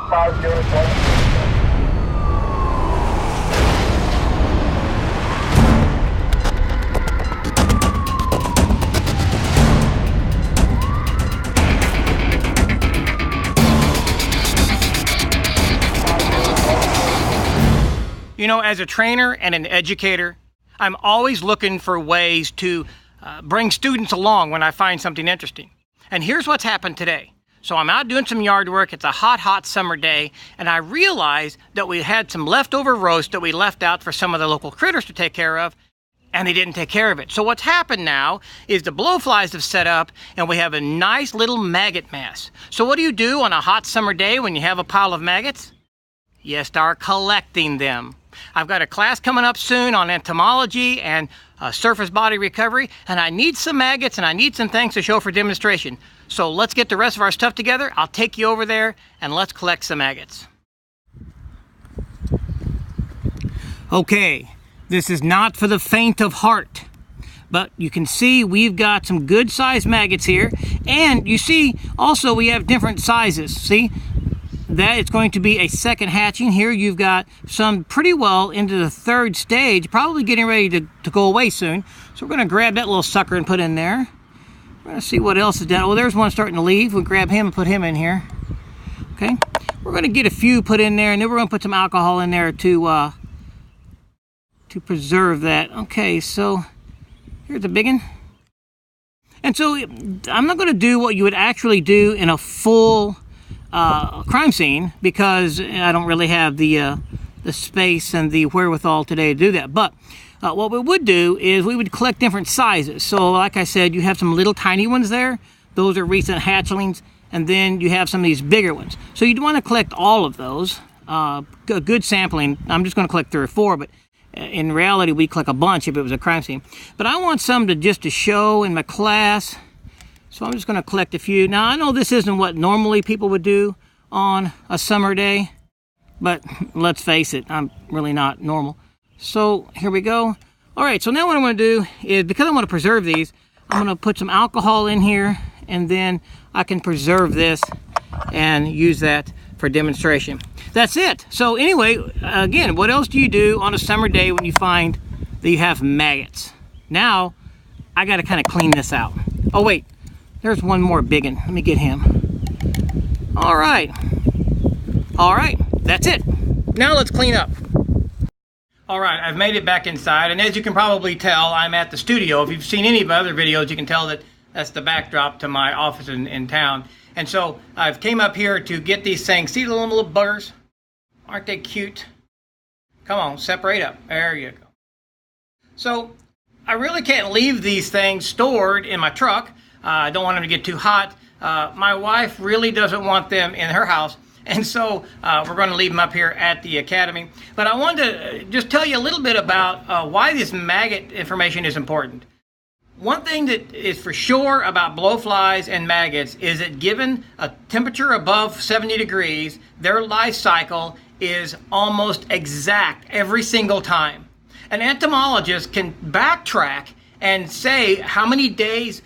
507. You know, as a trainer and an educator, I'm always looking for ways to bring students along when I find something interesting. And here's what's happened today. So I'm out doing some yard work. It's a hot summer day, and I realized that we had some leftover roast that we left out for some of the local critters to take care of, and they didn't take care of it. So what's happened now is the blowflies have set up, and we have a nice little maggot mass. So what do you do on a hot summer day when you have a pile of maggots? You start collecting them. I've got a class coming up soon on entomology and surface body recovery, and I need some maggots and I need some things to show for demonstration. So let's get the rest of our stuff together. I'll take you over there and let's collect some maggots. Okay, this is not for the faint of heart, but you can see we've got some good sized maggots here, and you see also we have different sizes. See? That it's going to be a second hatching. Here you've got some pretty well into the third stage, probably getting ready to go away soon. So we're going to grab that little sucker and put in there. We're going to see what else is down. Well, there's one starting to leave. We'll grab him and put him in here. Okay, we're going to get a few put in there, and then we're going to put some alcohol in there to preserve that. Okay, so here's the big one. And so I'm not going to do what you would actually do in a full crime scene, because I don't really have the space and the wherewithal today to do that. But what we would do is we would collect different sizes. So like I said, you have some little tiny ones there. Those are recent hatchlings. And then you have some of these bigger ones. So you'd want to collect all of those. A good sampling. I'm just going to collect 3 or 4, but in reality we'd collect a bunch if it was a crime scene. But I want some to show in my class. So I'm just going to collect a few. Now, I know this isn't what normally people would do on a summer day, but let's face it, I'm really not normal. So here we go. All right, so now what I'm going to do is, because I want to preserve these, I'm going to put some alcohol in here, and then I can preserve this and use that for demonstration. That's it. So anyway, again, what else do you do on a summer day when you find that you have maggots? Now, I got to kind of clean this out. Oh, wait. There's one more big one. Let me get him. All right. All right. That's it. Now let's clean up. All right. I've made it back inside. And as you can probably tell, I'm at the studio. If you've seen any of my other videos, you can tell that that's the backdrop to my office in town. And so I've came up here to get these things. See the little buggers? Aren't they cute? Come on, separate up. There you go. So I really can't leave these things stored in my truck. I don't want them to get too hot. My wife really doesn't want them in her house, and so we're going to leave them up here at the academy. But I wanted to just tell you a little bit about why this maggot information is important. One thing that is for sure about blowflies and maggots is that given a temperature above 70 degrees, their life cycle is almost exact every single time. An entomologist can backtrack and say how many days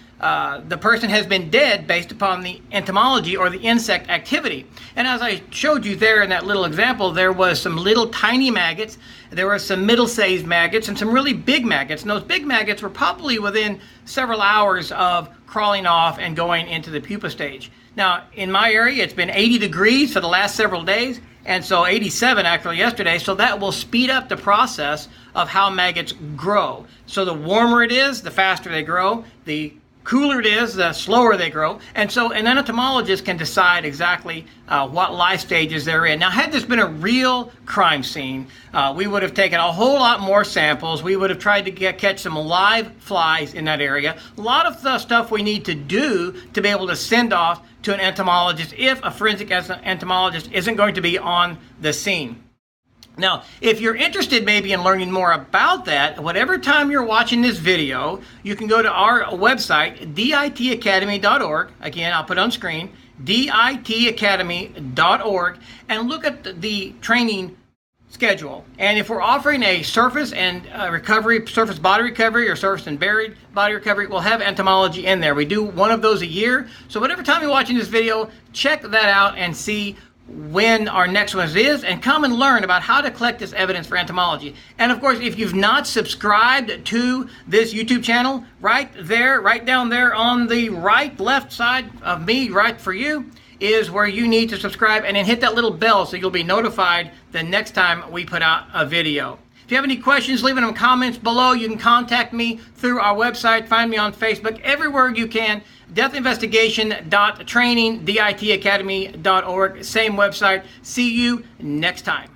the person has been dead based upon the entomology or the insect activity. And as I showed you there in that little example, there was some little tiny maggots, there were some middle-sized maggots, and some really big maggots. And those big maggots were probably within several hours of crawling off and going into the pupa stage. Now, in my area, it's been 80 degrees for the last several days, and so 87 actually yesterday, so that will speed up the process of how maggots grow. So the warmer it is, the faster they grow. The cooler it is, the slower they grow. And so an entomologist can decide exactly what life stages they're in. Now, had this been a real crime scene, we would have taken a whole lot more samples. We would have tried to catch some live flies in that area. A lot of the stuff we need to do to be able to send off to an entomologist if a forensic entomologist isn't going to be on the scene. Now, if you're interested maybe in learning more about that, whatever time you're watching this video, you can go to our website, ditacademy.org. Again, I'll put it on screen, ditacademy.org, and look at the training schedule. And if we're offering a surface and recovery, surface body recovery or surface and buried body recovery, we'll have entomology in there. We do one of those a year. So whatever time you're watching this video, check that out and see when our next one is, and come and learn about how to collect this evidence for entomology. And of course, if you've not subscribed to this YouTube channel, right down there on the left side of me, right for you, is where you need to subscribe, and then hit that little bell so you'll be notified the next time we put out a video. If you have any questions, leave them in the comments below. You can contact me through our website. Find me on Facebook, everywhere you can. deathinvestigation.training, ditacademy.org. Same website. See you next time.